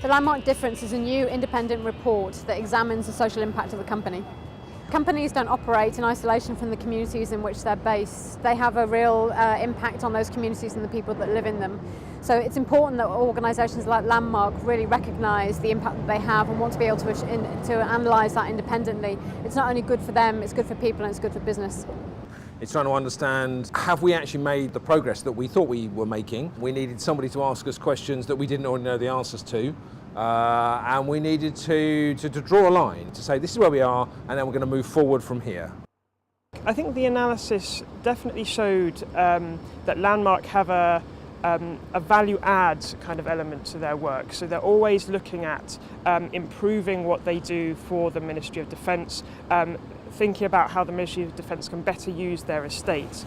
The Landmarc Difference is a new independent report that examines the social impact of the company. Companies don't operate in isolation from the communities in which they're based. They have a real impact on those communities and the people that live in them. So it's important that organisations like Landmarc really recognise the impact that they have and want to be able to analyse that independently. It's not only good for them, it's good for people and it's good for business. It's trying to understand, have we actually made the progress that we thought we were making? We needed somebody to ask us questions that we didn't already know the answers to. And we needed to draw a line, to say this is where we are and then we're going to move forward from here. I think the analysis definitely showed that Landmarc have a value add kind of element to their work. So they're always looking at improving what they do for the Ministry of Defence, thinking about how the Ministry of Defence can better use their estate.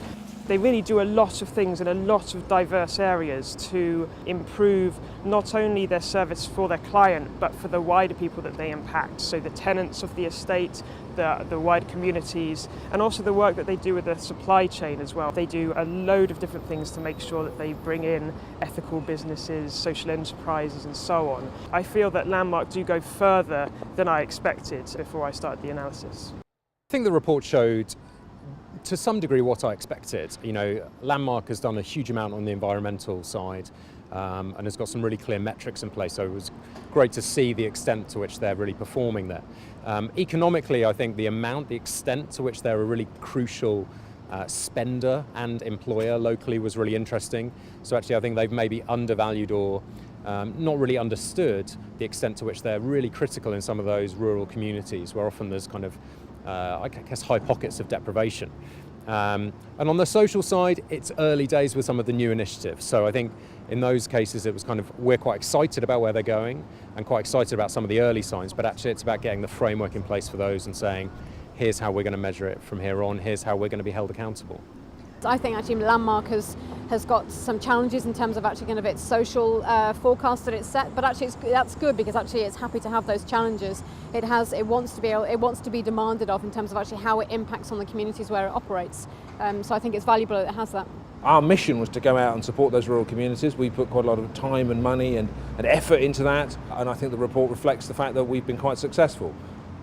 They really do a lot of things in a lot of diverse areas to improve not only their service for their client, but for the wider people that they impact. So the tenants of the estate, the wider communities, and also the work that they do with the supply chain as well. They do a load of different things to make sure that they bring in ethical businesses, social enterprises, and so on. I feel that Landmarc do go further than I expected before I started the analysis. I think the report showed to some degree what I expected. You know, Landmarc has done a huge amount on the environmental side and has got some really clear metrics in place, so it was great to see the extent to which they're really performing there. Economically, I think the extent to which they're a really crucial spender and employer locally was really interesting. So actually I think they've maybe undervalued or not really understood the extent to which they're really critical in some of those rural communities where often there's kind of I guess high pockets of deprivation. And on the social side, it's early days with some of the new initiatives. So I think in those cases it was kind of, we're quite excited about where they're going and quite excited about some of the early signs, but actually it's about getting the framework in place for those and saying, here's how we're going to measure it from here on, here's how we're going to be held accountable. I think actually Landmarc has got some challenges in terms of actually kind of its social forecast that it's set, but actually that's good because actually it's happy to have those challenges. It wants to be demanded of in terms of actually how it impacts on the communities where it operates. So I think it's valuable that it has that. Our mission was to go out and support those rural communities. We put quite a lot of time and money and effort into that, and I think the report reflects the fact that we've been quite successful.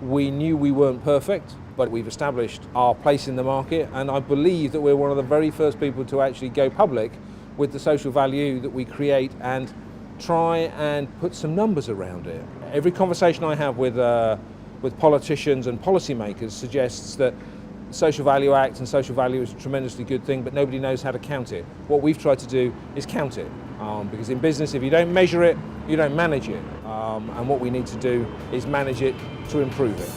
We knew we weren't perfect, but we've established our place in the market, and I believe that we're one of the very first people to actually go public with the social value that we create and try and put some numbers around it. Every conversation I have with politicians and policymakers suggests that Social Value Act and social value is a tremendously good thing, but nobody knows how to count it. What we've tried to do is count it, because in business, if you don't measure it, you don't manage it. And what we need to do is manage it to improve it.